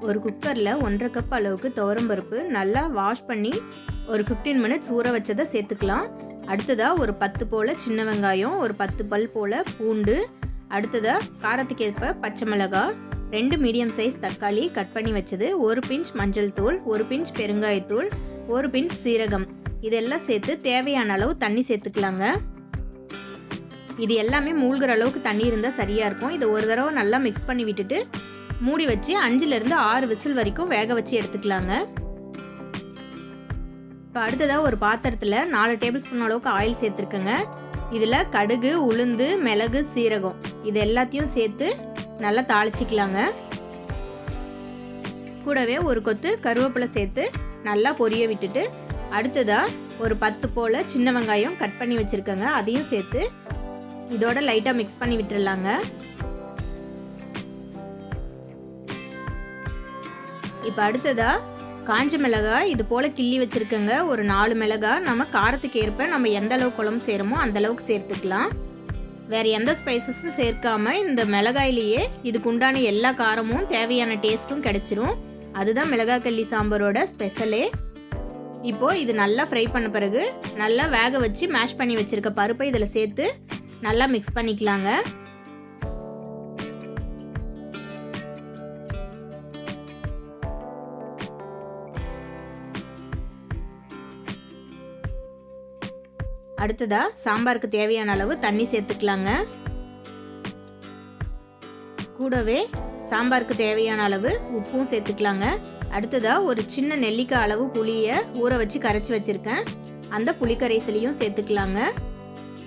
ஒரு குக்கரில் 1.5 கப் அளவுக்கு துவரம்பருப்பு நல்லா வாஷ் பண்ணி ஒரு 15 மினிட்ஸ் ஊற வச்சதை சேர்த்துக்கலாம். அடுத்ததாக ஒரு 10 போல் சின்ன வெங்காயம், ஒரு 10 பல் போல் பூண்டு, அடுத்ததாக காரத்துக்கு ஏற்ப பச்சை மிளகாய், 2 மீடியம் சைஸ் தக்காளி கட் பண்ணி வச்சது, 1 பிஞ்ச் மஞ்சள் தூள், 1 பிஞ்ச் பெருங்காயத்தூள், 1 பிஞ்ச் சீரகம், இதெல்லாம் சேர்த்து தேவையான அளவு தண்ணி சேர்த்துக்கலாங்க. இது எல்லாமே மூழ்கிற அளவுக்கு தண்ணி இருந்தால் சரியாக இருக்கும். இதை ஒரு தடவை நல்லா மிக்ஸ் பண்ணி விட்டுட்டு மூடி வச்சு 5லேருந்து 6 விசில் வரைக்கும் வேக வச்சு எடுத்துக்கலாங்க. இப்போ அடுத்ததாக ஒரு பாத்திரத்தில் 4 டேபிள் ஸ்பூன் அளவுக்கு ஆயில் சேர்த்துருக்கேங்க. இதில் கடுகு, உளுந்து, மிளகு, சீரகம் இது எல்லாத்தையும் சேர்த்து நல்லா தாளிச்சிக்கலாங்க. கூடவே ஒரு கொத்து கருவேப்பிலை சேர்த்து நல்லா பொரிய விட்டுட்டு அடுத்ததாக ஒரு 10 போல் சின்ன வெங்காயம் கட் பண்ணி வச்சுருக்கேங்க, அதையும் சேர்த்து இதோட லைட்டாக மிக்ஸ் பண்ணி விட்டுடலாங்க. இப்போ அடுத்ததாக காஞ்ச மிளகாய் இது போல் கிள்ளி வச்சுருக்கேங்க. ஒரு 4 மிளகாய் நம்ம காரத்துக்கு ஏற்ப நம்ம எந்த அளவுக்கு குழம்பு செய்கிறோமோ அந்த அளவுக்கு சேர்த்துக்கலாம். வேறு எந்த ஸ்பைசஸும் சேர்க்காமல் இந்த மிளகாயிலேயே இதுக்கு உண்டான எல்லா காரமும் தேவையான டேஸ்ட்டும் கிடைச்சிரும். அதுதான் மிளகாய் கல்லி சாம்பாரோட ஸ்பெஷலே. இப்போது இது நல்லா ஃப்ரை பண்ண பிறகு நல்லா வேக வச்சு மேஷ் பண்ணி வச்சுருக்க பருப்பை இதில் சேர்த்து நல்லா மிக்ஸ் பண்ணிக்கலாங்க. அடுத்ததா சாம்பாருக்கு தேவையான அளவு தண்ணி சேர்த்துக்கலாங்க. கூடவே சாம்பாருக்கு தேவையான அளவு உப்பும் சேர்த்துக்கலாங்க. அடுத்ததாக ஒரு சின்ன நெல்லிக்காய் அளவு புளியை ஊற வச்சு கரைச்சி வச்சுருக்கேன், அந்த புளிக்கரைசலையும் சேர்த்துக்கலாங்க.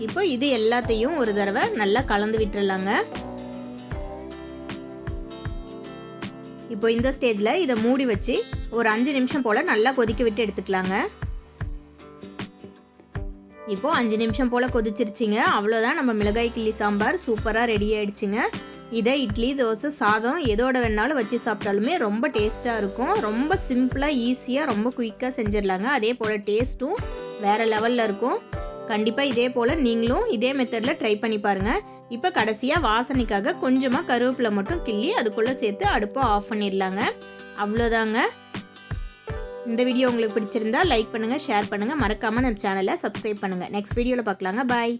இப்போ இது எல்லாத்தையும் ஒரு தடவை நல்லா கலந்து விட்டுறலாங்க. இப்போ இந்த ஸ்டேஜில் இதை மூடி வச்சு ஒரு 5 நிமிஷம் போல் நல்லா கொதிக்க விட்டு எடுத்துக்கலாங்க. இப்போது 5 நிமிஷம் போல் கொதிச்சிருச்சிங்க. அவ்வளோதான், நம்ம மிளகாய் கிள்ளி சாம்பார் சூப்பராக ரெடி ஆகிடுச்சிங்க. இதை இட்லி, தோசை, சாதம் எதோட வேணாலும் வச்சு சாப்பிட்டாலுமே ரொம்ப டேஸ்ட்டாக இருக்கும். ரொம்ப சிம்பிளாக, ஈஸியாக, ரொம்ப குயிக்காக செஞ்சிடலாங்க. அதே போல் டேஸ்ட்டும் வேறு லெவலில் இருக்கும். கண்டிப்பாக இதே போல் நீங்களும் இதே மெத்தடில் ட்ரை பண்ணி பாருங்கள். இப்போ கடைசியாக வாசனைக்காக கொஞ்சமாக கருவேப்பிலை மட்டும் கிள்ளி அதுக்குள்ளே சேர்த்து அடுப்பை ஆஃப் பண்ணிடலாங்க. அவ்வளோதாங்க. இந்த வீடியோ உங்களுக்கு பிடிச்சிருந்தா லைக் பண்ணுங்கள், ஷேர் பண்ணுங்கள், மறக்காமல் நம்ம சேனலை சப்ஸ்கிரைப் பண்ணுங்கள். நெக்ஸ்ட் வீடியோவில் பார்க்கலாங்க. பாய்.